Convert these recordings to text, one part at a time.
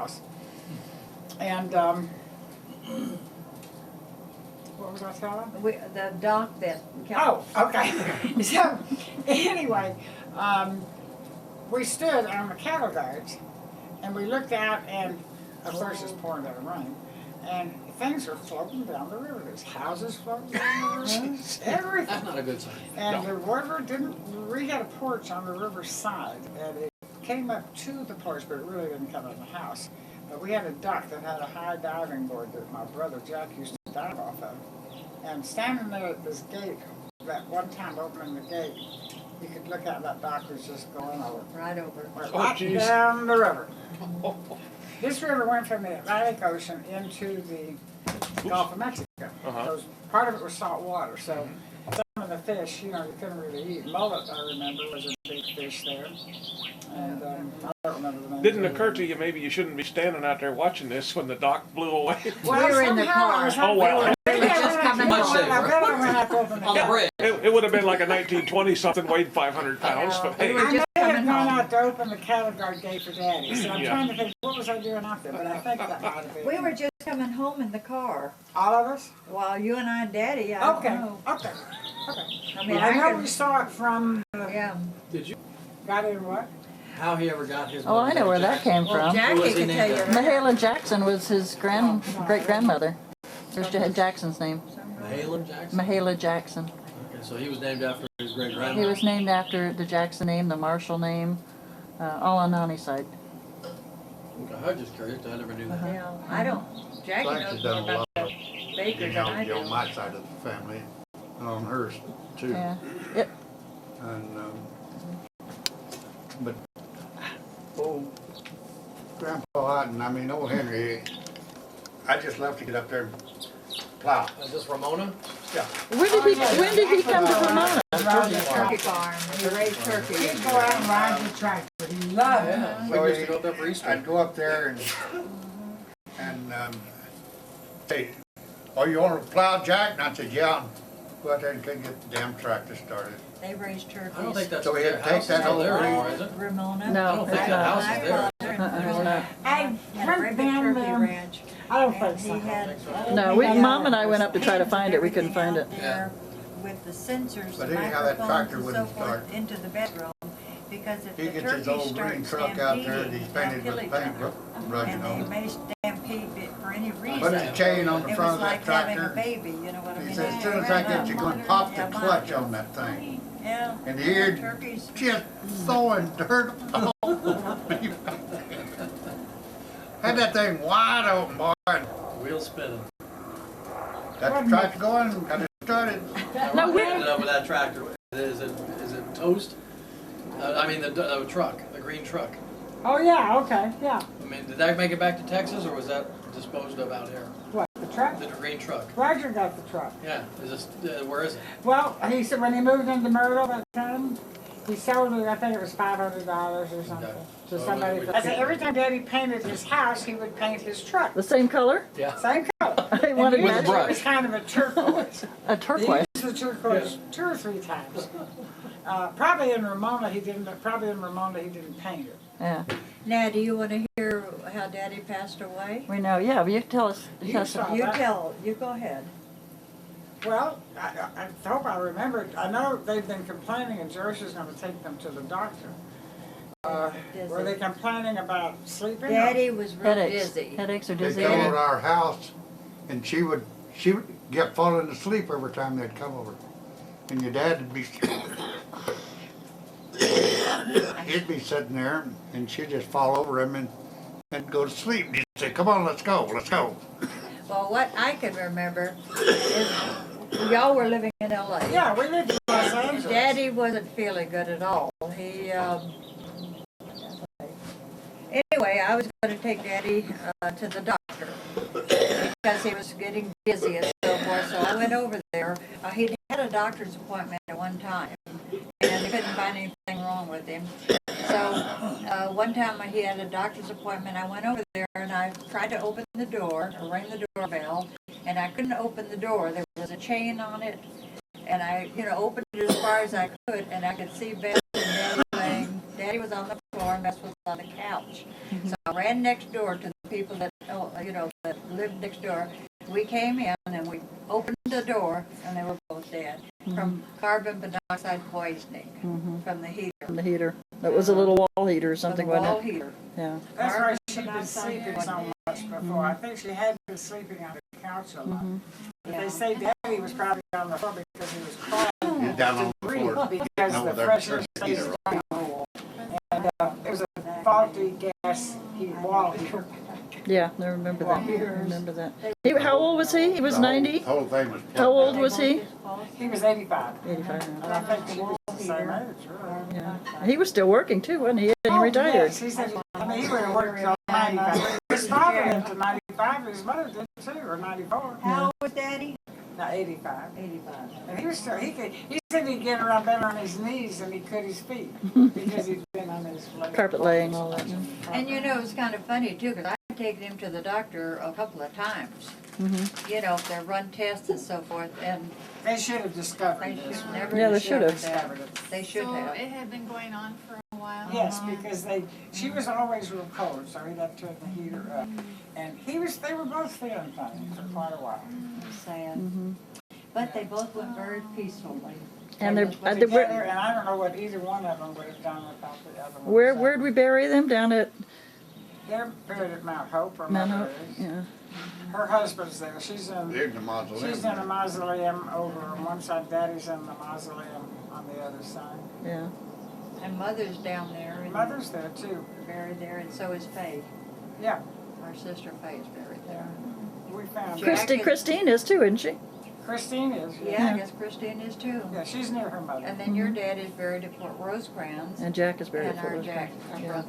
house. And what was I telling? The dock that. Oh, okay. So anyway, we stood on the cattle guards and we looked out, and of course it's pouring down rain, and things are floating down the river. There's houses floating down the river. Everything. That's not a good sign. And the river we had a porch on the river side, and it came up to the porch, but it really didn't come in the house. But we had a dock that had a high diving board that my brother Jack used to dive off of. And standing there at this gate, that one time opening the gate, you could look out, that dock was just going over. Right over. Right down the river. This river went from the Atlantic Ocean into the Gulf of Mexico. Part of it was salt water, so some of the fish, you couldn't really eat. Mullet, I remember, was a big fish there. And I don't remember the name. Didn't occur to you maybe you shouldn't be standing out there watching this when the dock blew away? Well, we were in the car. Oh, wow. We were just coming Yeah, it would have been like a 1920 something, weighed 500 pounds, but hey. I may have gone out to open the cattle guard gate for Daddy, so I'm trying to think, what was I doing out there? But I think that might have been. We were just coming home in the car. All of us? Well, you and I and Daddy, I don't know. Okay. I mean, I know we saw it from, yeah. Did you? got in what? How he ever got his? Oh, I know where that came Well, from. Jackie Who was he could tell named you. after? Mahala Jackson was his great-grandmother. There's Jackson's name. Mahala Jackson? Mahala Jackson. Okay, so he was named after his great He grandmother. was named after the Jackson name, the Marshall name, all on Nani's side. Okay, I was just curious. I never knew that. Yeah, I don't. Jackie Blanche knows has more done a about lot the of bakers than I genealogy do. on my side of the family, and on hers too. Yeah. Yep. And but old Grandpa Otten, I mean old Henry, I just love to get up there and plow. Is this Ramona? Yeah. When did he come to Vermont? Turkey farm. He raised turkeys. He'd go out and ride the tractor. He loved it. Yeah. So We used to go up there for Easter. I'd go up there and say, "Are you on a plow, Jack?" And I said, "Yeah." Go out there and couldn't get the damn tractor started. They raised turkeys. I don't think that's So we had to their take house is that still there over. anymore, is it? Ramona. I No, don't it's think the house not. is there. It's not. I Had a very went big down turkey there. ranch. I don't And think he so. had. No, Mom and I went up to try to find it. We couldn't find it. There With the sensors, the But anyhow, that tractor microphones and so wouldn't forth start. into the bedroom, because if He the gets his turkeys old green start truck out there that stampeding, he's they'll painted kill with each paint other. rubbing And they on. may stampede it for any reason. Put a chain on the It front was of like that having a tractor. baby, you know what I mean? He said, as soon as I get you, gonna pop the clutch on that thing. Yeah. And here, Turkeys. just throwing dirt all over me. Had that thing wide open, boy, and Wheel spinning. got the tractor going, got it started. No, What ended up with that tractor? Is it toast? I mean the truck, the green truck. Oh, yeah, okay, yeah. I mean, did that make it back to Texas, or was that disposed of out here? What, the truck? The green truck. Roger got the truck. Yeah. Is this? Where is it? Well, he said when he moved into Myrtle that time, he sold it, I think it was $500 or something, Okay. to So somebody. we- I said every time Daddy painted his house, he would paint his truck. the same color? Yeah. Same color. I wanted And With a usually brush. it was kind of a turquoise. a He turquoise. used the turquoise 2 or 3 times. Probably in Ramona he didn't paint it. Yeah, Now, do you want to hear how Daddy passed away? we know. Yeah, but you tell us. You Tell us. saw- You tell, you go ahead. Well, I hope I remember. I know they've been complaining, and Joyce is going to take them to the doctor. Were they complaining about sleeping? Daddy was real Headaches. dizzy. Headaches or They dizzy. come over to our house, and she would get falling asleep every time they'd come over. And your dad would be, he'd be sitting there, and she'd just fall over him and go to sleep. And he'd say, "Come on, let's go, let's go." Well, what I can remember is y'all were living in LA. Yeah, we lived in Los Angeles. Daddy wasn't feeling good at all. He, anyway, I was going to take Daddy to the doctor because he was getting dizzy and so forth. So I went over there. He'd had a doctor's appointment at one time, and they couldn't find anything wrong with him. So one time when he had a doctor's appointment, I went over there and I tried to open the door, or ring the doorbell, and I couldn't open the door. There was a chain on it, and I, opened it as far as I could, and I could see Beth and Daddy laying. Daddy was on the floor and messed with on the couch. So I ran next door to the people that, that lived next door. We came in and we opened the door and they were both dead from carbon monoxide poisoning from the heater. From the heater. That was a little wall heater or something, From the wall wasn't it? heater. Yeah. That's why Carbon she'd been monoxide sleeping so much before. I think she had been sleeping on the couch a lot. But they say Daddy was probably on the floor because he was crawling You're down on the breathe floor. because No, the they're pressure turning the stays heater down. And it was a faulty gas wall heater. Yeah, I remember that. I remember that. How old was he? He was 90? The whole thing was. How old was he? He was 85. 85. And I think she was the same age, really. Yeah. He was still working too, wasn't he? He Oh, retired. yes, he said, I mean, he would have worked till 95. His father lived to 95, his mother did too, or 94. How old was Daddy? No, 85. 85. And he was still, he said he'd get around better on his knees than he could his feet, because he'd been on his Carpet laying, all that. And it was kind of funny too, because I've taken him to the doctor a couple of times. To run tests and so forth, and They should have discovered they this. should never. Yeah, they should have. Discovered it. They should So have. it had been going on for a while? Yes, because she was always real cold, so he'd have to turn the heater up. And they were both feeling funny for quite a while. Sad. But they both went very peacefully. And they're, Together, and I don't know what either one of them would have done without the other one. where'd we bury them? Down at They're buried at Mount Hope, or Mount Mother Hope? is. Yeah. Her husband's there. She's They're in in the mausoleum. a mausoleum over on one side. Daddy's in the mausoleum on the other side. Yeah. And Mother's down there. And Mother's there too. buried there, and so is Faye. Yeah, Our sister Faye's buried yeah. there. We found Jack- Christine is too, isn't she? Christine is. Yeah, I guess Christine is too. Yeah, she's near her mother. And then your dad is buried at Fort Rosecrans. And Jack is buried And at Fort our Jack, Rosecrans. our Yeah. brother.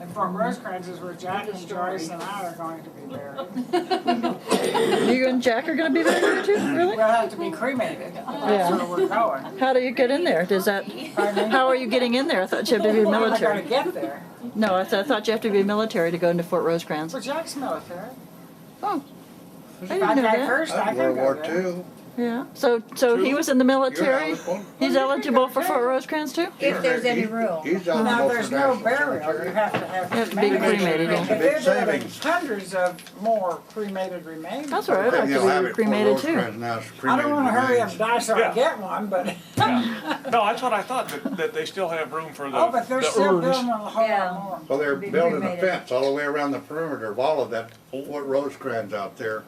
And Fort Rosecrans is where Jack and Joyce and I are going to be buried. You and Jack are going to be buried there too? Really? We'll have to be cremated. That's where we're going. How do you get in there? Does that? Pardon me? How are you getting in there? I thought you had to be We're not going military. to get there. No, I thought you have to be military to go into Fort Rosecrans. Well, Jack's military. Oh, I If didn't I know die that. first, I That's can World go War there. II. Yeah. So he was in the military. eligible. He's eligible for Fort Rosecrans too. If there's any room. He's Now, eligible for there's no National burial. You Cemetery. have to have You have to be cremated, yeah. But Big there's savings. hundreds of more cremated remains. That's all right. I'd like They'll have to it be for cremated too. Rosecrans now, it's I don't cremated want to hurry up remains. and die so Yeah. I get one, but, No, that's what I thought, that they still have room for the, oh, but they're the still urns. building a whole Yeah. lot more. Well, they're Be building a cremated. fence all the way around the perimeter of all of that Fort Rosecrans out there.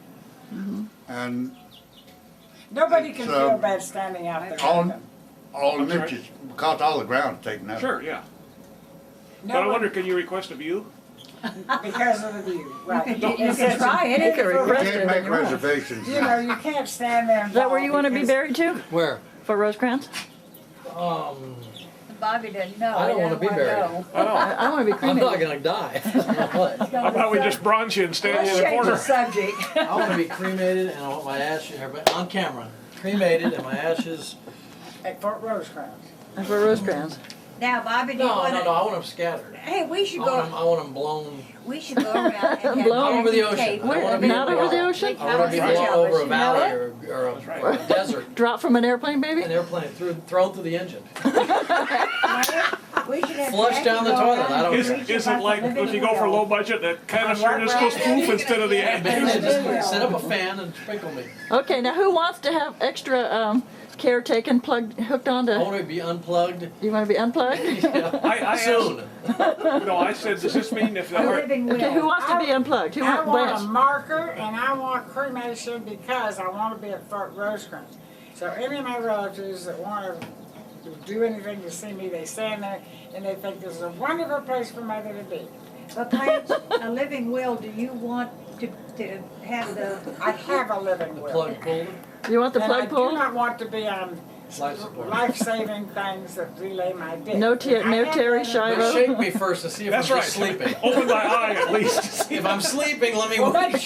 And Nobody can It's, feel bad standing out there. all, looking. all the I'm sorry? niches, because all the ground's taken up. Sure, yeah. But I Nobody- wonder, can you request a view? Because of the view, right. You can It's such a try it. beautiful- You can You request can't it make when you want. reservations. You know, you can't stand there and. Is that where you want to be buried too? Where? Fort Rosecrans? Bobby didn't know. I don't He wanna be doesn't buried. know. I want to be I'm not cremated. gonna die. What? How about we just bronze you and stand Let's you in the change the corner? subject. I wanna be cremated and I want my ashes, on camera, cremated and my ashes, At Fort Rosecrans. And Fort Rosecrans. Now, Bobby, do you no, want I want them scattered. Hey, we should I go. want them blown, We should go around and have Blown over the Jackie ocean. tape. I wanna be Not over the ocean? I wanna be How would you blown tell over us? a You know valley it? or a desert, Drop from an airplane, an baby? airplane thrown through the engine. We should have Flush Jackie down the go toilet, around I don't and Is, care. reach is about it the like, living if you go for will. low budget, that canister just goes poof instead of the end? Just set up a fan and sprinkle me. Okay, now who wants to have extra care taken, hooked on I to? wanna be unplugged. You want to be unplugged? Yeah. I asked, Soon. no, I said, does this mean if A the, living will. Okay, who wants to be unplugged? Who I wants want a Blanche? marker and I want cremation because I want to be at Fort Rosecrans. So any of my relatives that want to do anything to see me, they stand there and they think this is a wonderful place for mother to be. But Blanche, a living will, do you want to have the, I have a living will. Plug pulled. You want the And plug I do pulled? not want to be on Life support. life-saving things that delay my death. No I have Terry that- Shiva. But shake me first to see if that's I'm right. just sleeping. Open my eye at least. If I'm sleeping, let me Well, wake make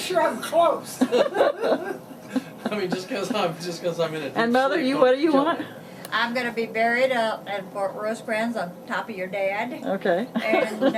sure I'm close. I mean, just because I'm in a deep And mother, sleep, you don't what do you kill want? me. I'm gonna be buried at Fort Rosecrans on top of your dad. Okay. And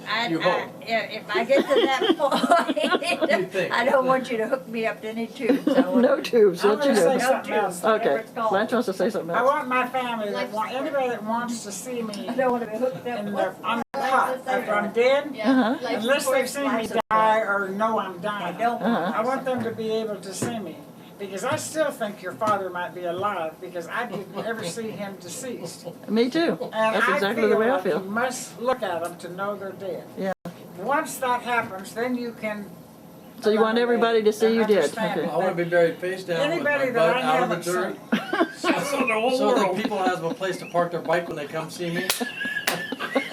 I You hope. If I get to that You point, think. I don't want you to hook me up to any tubes. I want- No tubes, I'm what you gonna say do? something else. whatever Okay, it's called. Blanche wants to say something I else. want my family, anybody that wants to see me I don't want to be hooked up. in the, What's- on the cot, if I'm dead, Uh-huh. unless they've seen me die or know I'm I dying. don't. Uh-huh. I want them to be able to see me, because I still think your father might be alive, because I didn't ever see him deceased. Me too. And That's exactly the way I like you feel. must look at them to know they're dead. Yeah. Once that happens, then you can. So you want everybody to see you dead? Understand Okay. I want to be buried face down with my Anybody butt that I out of haven't the dirt. seen. So the whole So that world. people have a place to park their bike when they come see me.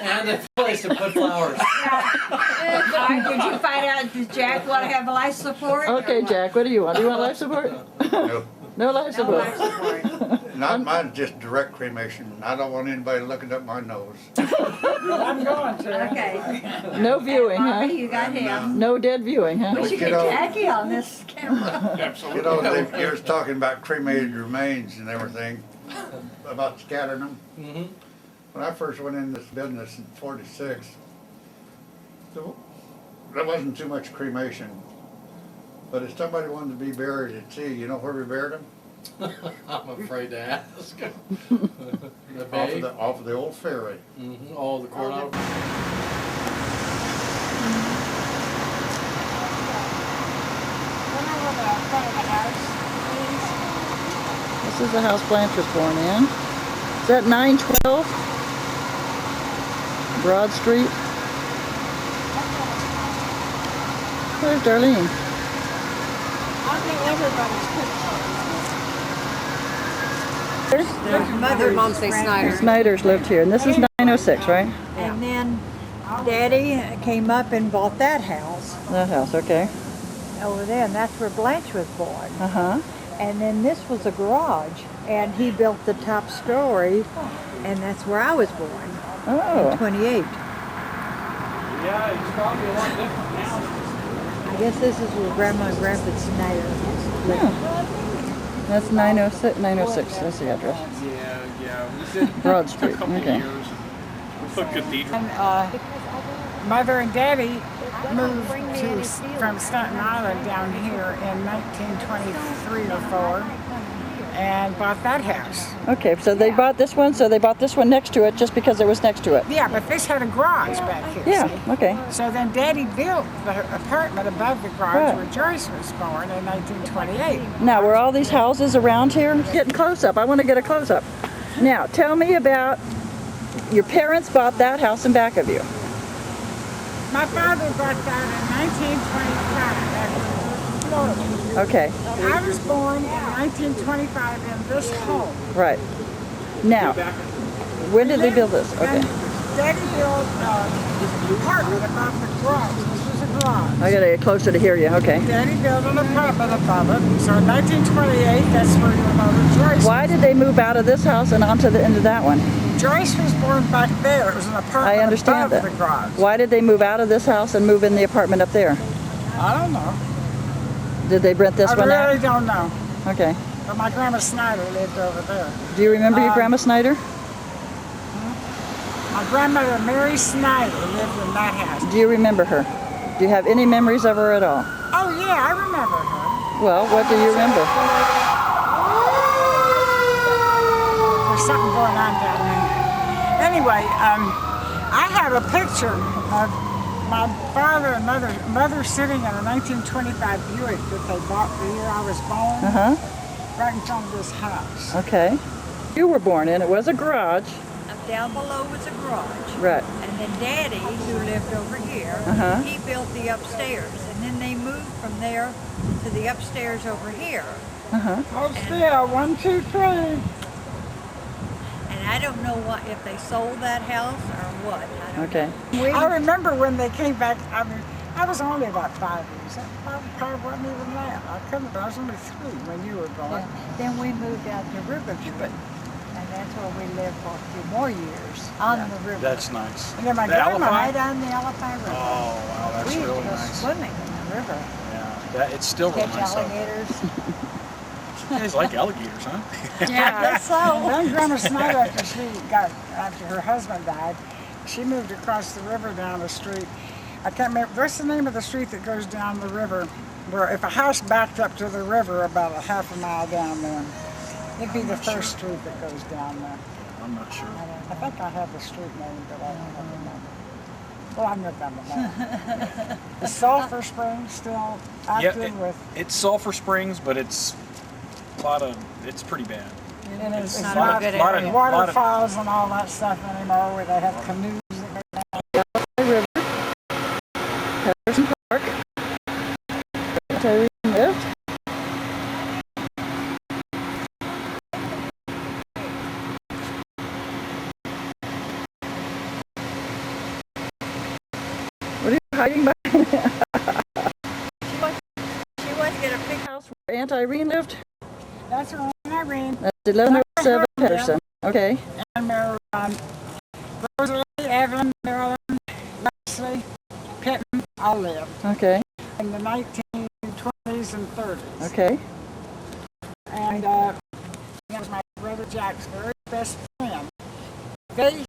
And a place to put flowers. Did you find out, does Jack want to have life support? or Okay, what? Jack, what do you want? Do you want life support? No, No life No life support. support. not mine, just direct cremation. I don't want anybody looking up my nose. I'm going to. Okay. No viewing, Bobby, huh? you got him. No dead viewing, huh? We should get Jackie on this camera. You know, you was talking about cremated remains and everything, about scattering them. Mm-hmm. When I first went in this business in '46, there wasn't too much cremation. But if somebody wanted to be buried at sea, you know where we buried them? I'm afraid to ask. The Off bay. of off of the old ferry. Mm-hmm. Oh, the Coronado. This is the house Blanche was born in. Is that 912 Broad Street? Where's Darlene? Mother, Mom say Snyder. Snyder's lived here, and this is 906, right? And then Daddy came up and bought that house That house, okay. over there, and that's where Blanche was born. Uh-huh. And then this was a garage, and he built the top story, and that's where I was born, Oh, 28. Yeah, it's probably a lot different now. I guess this is where Grandma and Grandpa Snyder lived. that's 906, 906, that's the address. Yeah, we did Broad Street, a couple okay. years. We put cathedral. And Mother and Daddy moved from Staten Island down here in 1923 or 4 and bought that house. Okay, so they bought this one, so they bought this one next to it just because it was next to it. Yeah, but this had a garage back here. Yeah, see? okay. So then Daddy built the apartment above the garage Right. where Joyce was born in 1928. Now, were all these houses around here? Getting close up. I want to get a close up. Now, tell me about your parents bought that house in back of you. My father bought that in 1925 after Florida. Okay, I was born in 1925 in this home. right. Now, when did they build this? Okay. And Daddy built an apartment above the garage. This was a garage. I gotta get closer to hear you. Okay. Daddy built an apartment above it. So in 1928, that's where your mother Joyce. Why did they move out of this house and onto the into that one? Joyce was born back there. It was an apartment I understand above that. the garage. Why did they move out of this house and move in the apartment up there? I don't know. Did they rent this I one really out? don't know. Okay. But my grandma Snyder lived over there. Do you remember your Grandma Snyder? My grandmother Mary Snyder lived in that house. Do you remember her? Do you have any memories of her at all? Oh yeah, I remember her. Well, what do you remember? There's something going on down there. Anyway, I have a picture of my father and mother sitting in a 1925 Buick that they bought the year I was born, Uh-huh. right in front of this house. Okay. You were born in, it was a garage. Down below was a garage. Right. And then Daddy, who lived over here, Uh-huh. he built the upstairs. And then they moved from there to the upstairs over here. Uh-huh. Hold still, 1, 2, 3. And I don't know what if they sold that house or what. I don't Okay. I remember when they came back, I mean, I was only about 5 years. I probably wasn't even that. I couldn't have been. I was only 3 when you were born. Then we moved out to Riverview. And that's where we lived for a few more years on the river. That's nice. And then my The grandma, Right on the Alpine River. Oh, wow, that's We really go nice. swimming in the river. Yeah, it's still real Catch nice. Out there. alligators. You guys like alligators, huh? Yeah, I guess so. then Grandma Snyder, after her husband died, she moved across the river down the street. I can't remember, what's the name of the street that goes down the river? Where if a house backed up to the river about a half a mile down there, it'd be the first street that goes down there. I'm not sure. I think I have the street name, but I don't remember. Well, I'm not on the map. Is Sulphur Springs still active with? It's Sulphur Springs, but it's it's pretty bad. And it's not not a good area. Waterfalls and all that stuff anymore where they have canoes that go down. River, Patterson Park, Tyree lived. What are you hiding behind? She wants to get a big house. Where Aunt Irene lived? That's where Irene That's 1107 Patterson. Okay. and there Rosalie, Evelyn, Marilyn, Leslie, Pittman, all lived Okay. in the 1920s and 30s. Okay. And that was my brother Jack's very best friend. They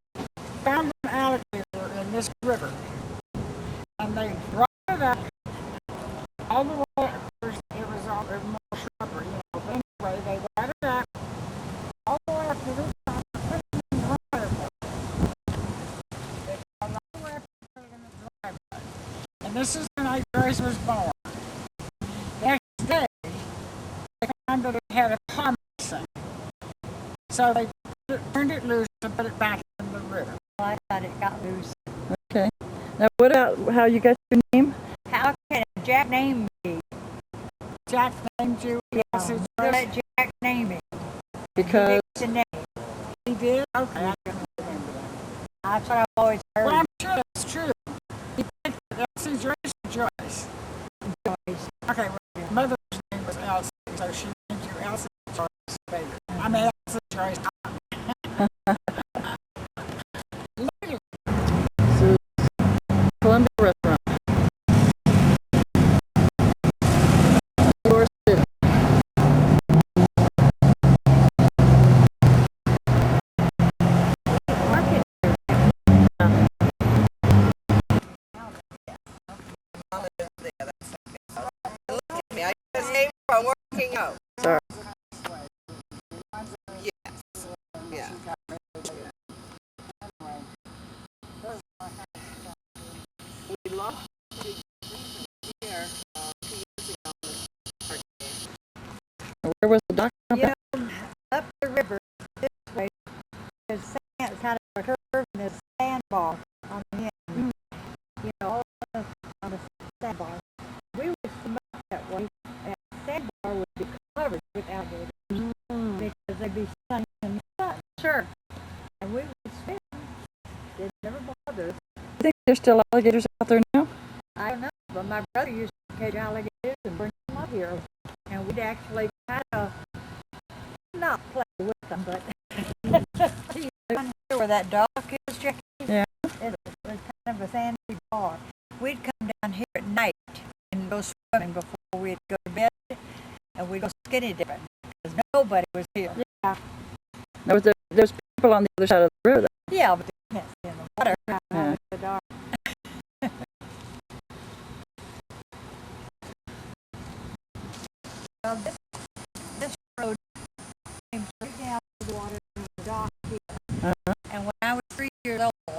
found an alligator in this river, and they brought it up all the way. It was all more shrubbery, you know. But anyway, they brought it up all the way up to this side and put it in the driveway. They brought it all the way up and put it in the driveway. And this is the night Joyce was born. The next day, they found that it had a paw missing. So they turned it loose and put it back in the river. I thought it got loose. Okay. Now, what about how you got your name? How can Jack name me? Jack named you. Yes, Who let Jack name me? Because He name. he did. Okay, I can remember that. That's what I've always heard. Well, I'm sure that's true. He picked Elsie Joyce or Joyce. Joyce. Okay, well, your mother's name was Elsie, so she named you Elsie Joyce Baker. I mean, Elsie Joyce. this is Columbia Restaurant. Door City. Market. I just came from working out. Sorry. Yes. Yeah. We lost here 2 years ago. Where was the doctor? You know, up the river this way, there's sand, kind of a curve, and there's a sandbar on the end. You know, all on the sandbar. We would swim up that way, and the sandbar would be covered with alligators because they'd be sunning in the sun. Sure. And we would swim. It never bothered us. I think there's still alligators out there now. I don't know, but my brother used to catch alligators and bring them up here. And we'd actually kind of not play with them, but see, down here where that dock is, Jackie? Yeah. It was kind of a sandy bar. We'd come down here at night and go swimming before we'd go to bed, and we'd go skinny dipping because nobody was here. Yeah. There's people on the other side of the river. Yeah, but they can't see in the water. Yeah. In the dark. Well, this road came straight down to the water in the dock here. And when I was 3 years old, I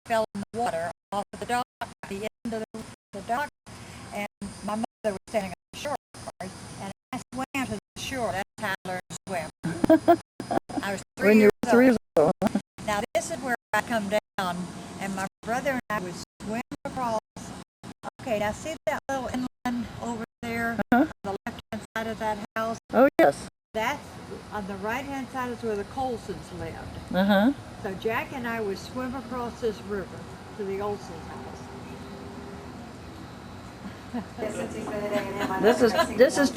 fell in the water off of the dock, at the end of the dock, and my mother was standing on the shore, and I swam to the shore. That's how I learned to swim. I was 3 When you years were 3 years old. old. Now this is where I come down, and my brother and I would swim across. Okay, now see that little inland over there, on the left-hand side of that house? Oh, yes. That's on the right-hand side is where the Colsons lived. Uh-huh. So Jack and I would swim across this river to the Olsons' house. This is